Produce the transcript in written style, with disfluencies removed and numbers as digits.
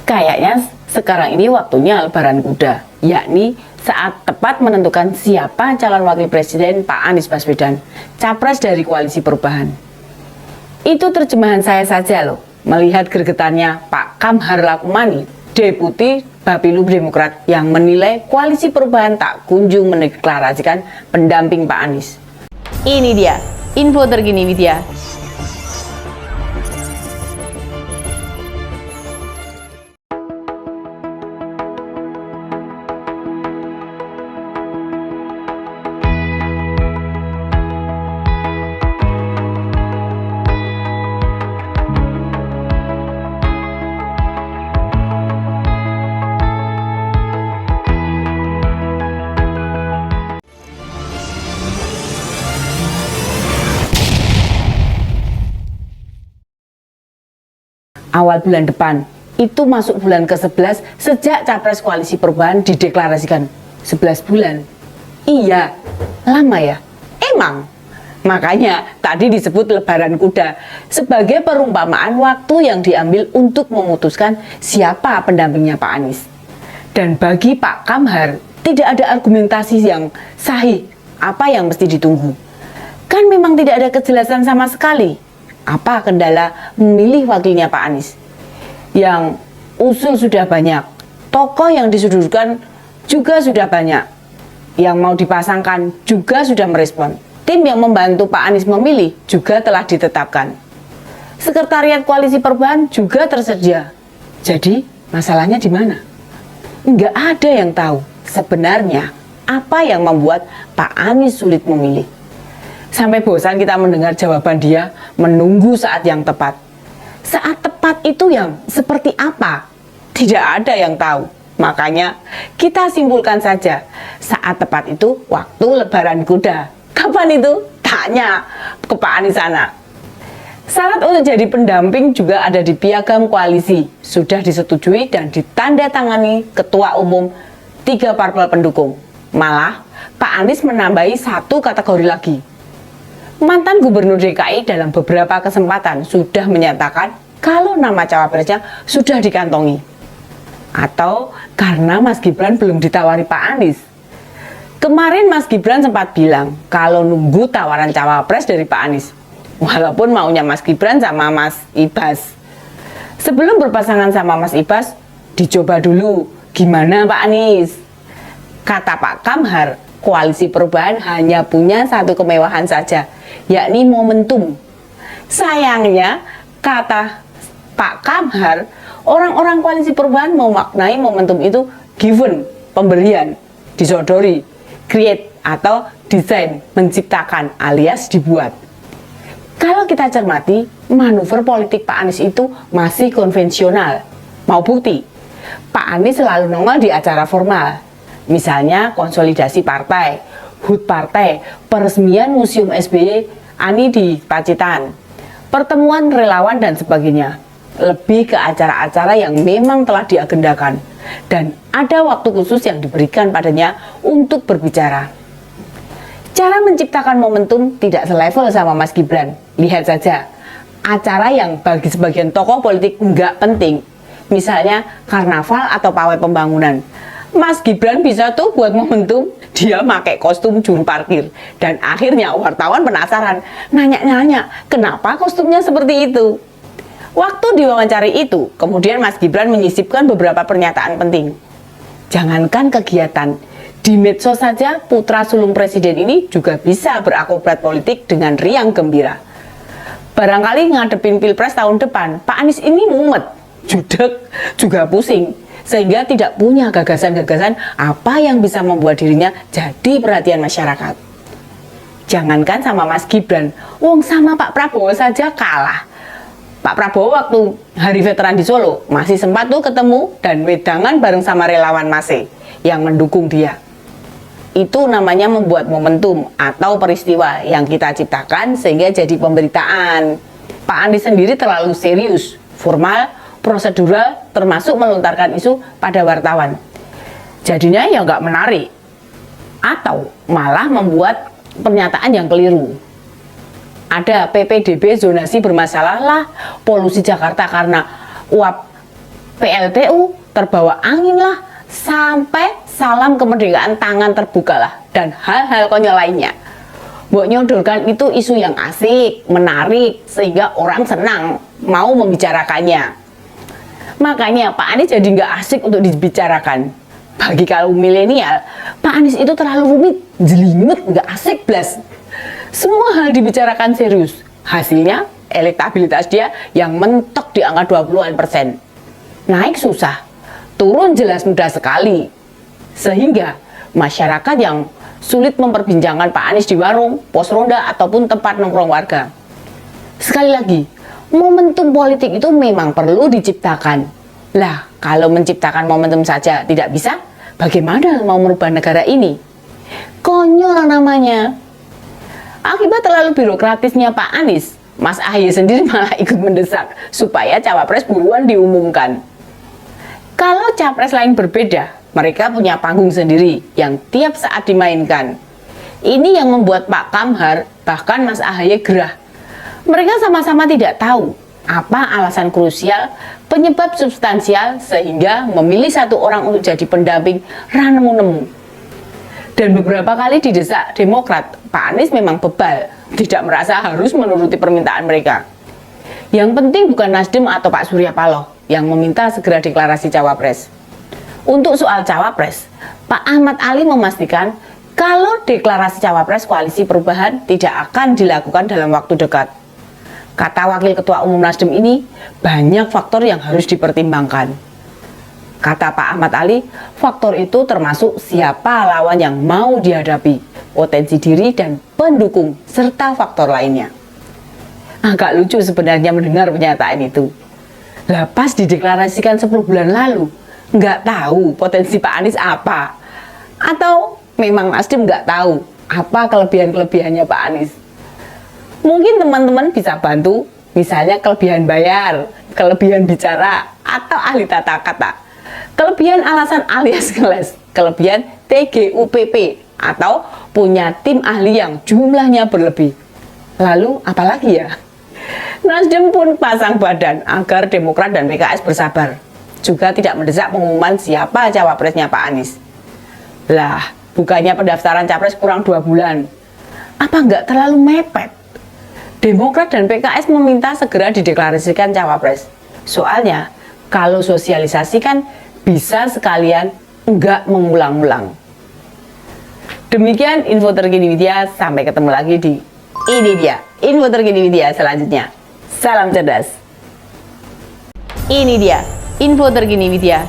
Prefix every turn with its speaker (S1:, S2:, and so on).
S1: Kayaknya sekarang ini waktunya lebaran kuda, yakni saat tepat menentukan siapa calon wakil presiden Pak Anies Baswedan, capres dari Koalisi Perubahan. Itu terjemahan saya saja loh, melihat gregetannya Pak Kamhar Lakumani, Deputi Bapilu Demokrat yang menilai Koalisi Perubahan tak kunjung mendeklarasikan pendamping Pak Anies. Ini dia, info terkini Widya. Awal bulan depan, itu masuk bulan ke-11 sejak Capres Koalisi Perubahan dideklarasikan. 11 bulan. Iya, lama ya? Emang. Makanya tadi disebut lebaran kuda sebagai perumpamaan waktu yang diambil untuk memutuskan siapa pendampingnya Pak Anies. Dan bagi Pak Kamhar, tidak ada argumentasi yang sahih apa yang mesti ditunggu. Kan memang tidak ada kejelasan sama sekali. Apa kendala memilih wakilnya Pak Anies? Yang usul sudah banyak, tokoh yang disodorkan juga sudah banyak, yang mau dipasangkan juga sudah merespon. Tim yang membantu Pak Anies memilih juga telah ditetapkan. Sekretariat Koalisi Perubahan juga tersedia. Jadi masalahnya di mana? Nggak ada yang tahu sebenarnya apa yang membuat Pak Anies sulit memilih. Sampai bosan kita mendengar jawaban dia, menunggu saat yang tepat. Saat tepat itu yang seperti apa? Tidak ada yang tahu. Makanya kita simpulkan saja, saat tepat itu waktu lebaran kuda. Kapan itu? Tanya ke Pak Anies sana. Syarat untuk jadi pendamping juga ada di piagam koalisi. Sudah disetujui dan ditandatangani Ketua Umum 3 parpol pendukung. Malah Pak Anies menambahi 1 kategori lagi. Mantan Gubernur DKI dalam beberapa kesempatan sudah menyatakan kalau nama cawapresnya sudah dikantongi. Atau karena Mas Gibran belum ditawari Pak Anies. Kemarin Mas Gibran sempat bilang kalau nunggu tawaran cawapres dari Pak Anies. Walaupun maunya Mas Gibran sama Mas Ibas. Sebelum berpasangan sama Mas Ibas, dicoba dulu gimana Pak Anies. Kata Pak Kamhar, Koalisi Perubahan hanya punya 1 kemewahan saja, yakni momentum. Sayangnya, kata Pak Kamhar, orang-orang Koalisi Perubahan memaknai momentum itu given, pemberian, disodori, create atau desain, menciptakan alias dibuat. Kalau kita cermati, manuver politik Pak Anies itu masih konvensional. Mau bukti? Pak Anies selalu nongol di acara formal. Misalnya konsolidasi partai, HUT partai, peresmian Museum SBY Ani di Pacitan, pertemuan relawan dan sebagainya. Lebih ke acara-acara yang memang telah diagendakan dan ada waktu khusus yang diberikan padanya untuk berbicara. Cara menciptakan momentum tidak selevel sama Mas Gibran. Lihat saja, acara yang bagi sebagian tokoh politik nggak penting, misalnya karnaval atau pawai pembangunan. Mas Gibran bisa tuh buat momentum, dia pakai kostum juru parkir. Dan akhirnya wartawan penasaran, nanya-nanya, kenapa kostumnya seperti itu? Waktu diwawancari itu, kemudian Mas Gibran menyisipkan beberapa pernyataan penting. Jangankan kegiatan, di medsos saja putra sulung presiden ini juga bisa berakrobat politik dengan riang gembira. Barangkali ngadepin Pilpres tahun depan, Pak Anies ini mumet, judek, juga pusing. Sehingga tidak punya gagasan-gagasan apa yang bisa membuat dirinya jadi perhatian masyarakat. Jangankan sama Mas Gibran, wong sama Pak Prabowo saja kalah. Pak Prabowo waktu Hari Veteran di Solo masih sempat tuh ketemu dan wedangan bareng sama relawan Mase yang mendukung dia. Itu namanya membuat momentum atau peristiwa yang kita ciptakan sehingga jadi pemberitaan. Pak Anies sendiri terlalu serius, formal, prosedural, termasuk melontarkan isu pada wartawan. Jadinya ya nggak menarik. Atau malah membuat pernyataan yang keliru. Ada PPDB zonasi bermasalah lah, polusi Jakarta karena uap PLTU terbawa angin lah, sampai salam kemerdekaan tangan terbuka lah, dan hal-hal konyol lainnya. Mbok nyodorkan itu isu yang asik, menarik, sehingga orang senang mau membicarakannya. Makanya Pak Anies jadi nggak asik untuk dibicarakan. Bagi kaum milenial, Pak Anies itu terlalu rumit, jelimet, nggak asik blas. Semua hal dibicarakan serius. Hasilnya, elektabilitas dia yang mentok di angka 20-an%. Naik susah, turun jelas mudah sekali. Sehingga masyarakat yang sulit memperbincangkan Pak Anies di warung, pos ronda, ataupun tempat nongkrong warga. Sekali lagi, momentum politik itu memang perlu diciptakan. Lah, kalau menciptakan momentum saja tidak bisa, bagaimana mau merubah negara ini? Konyol namanya. Akibat terlalu birokratisnya Pak Anies, Mas Ahaye sendiri malah ikut mendesak supaya cawapres buruan diumumkan. Kalau capres lain berbeda, mereka punya panggung sendiri yang tiap saat dimainkan. Ini yang membuat Pak Kamhar, bahkan Mas Ahaye gerah. Mereka sama-sama tidak tahu apa alasan krusial, penyebab substansial sehingga memilih satu orang untuk jadi pendamping ranemu-nemu. Dan beberapa kali didesak Demokrat, Pak Anies memang bebal, tidak merasa harus menuruti permintaan mereka. Yang penting bukan Nasdem atau Pak Surya Paloh yang meminta segera deklarasi cawapres. Untuk soal cawapres, Pak Ahmad Ali memastikan kalau deklarasi cawapres Koalisi Perubahan tidak akan dilakukan dalam waktu dekat. Kata Wakil Ketua Umum Nasdem ini, banyak faktor yang harus dipertimbangkan. Kata Pak Ahmad Ali, faktor itu termasuk siapa lawan yang mau dihadapi, potensi diri dan pendukung, serta faktor lainnya. Agak lucu sebenarnya mendengar pernyataan itu. Lah pas dideklarasikan 10 bulan lalu, nggak tahu potensi Pak Anies apa. Atau memang Nasdem nggak tahu apa kelebihan-kelebihannya Pak Anies. Mungkin teman-teman bisa bantu, misalnya kelebihan bayar, kelebihan bicara, atau ahli tata kata. Kelebihan alasan alias ngeles, kelebihan TGUPP, atau punya tim ahli yang jumlahnya berlebih. Lalu apalagi ya? Nasdem pun pasang badan agar Demokrat dan PKS bersabar. Juga tidak mendesak pengumuman siapa cawapresnya Pak Anies. Lah, bukannya pendaftaran capres kurang 2 bulan. Apa nggak terlalu mepet? Demokrat dan PKS meminta segera dideklarasikan cawapres. Soalnya, kalau sosialisasi kan bisa sekalian nggak mengulang-ulang. Demikian info terkini media, sampai ketemu lagi di ini dia info terkini media selanjutnya. Salam cerdas. Ini dia info terkini media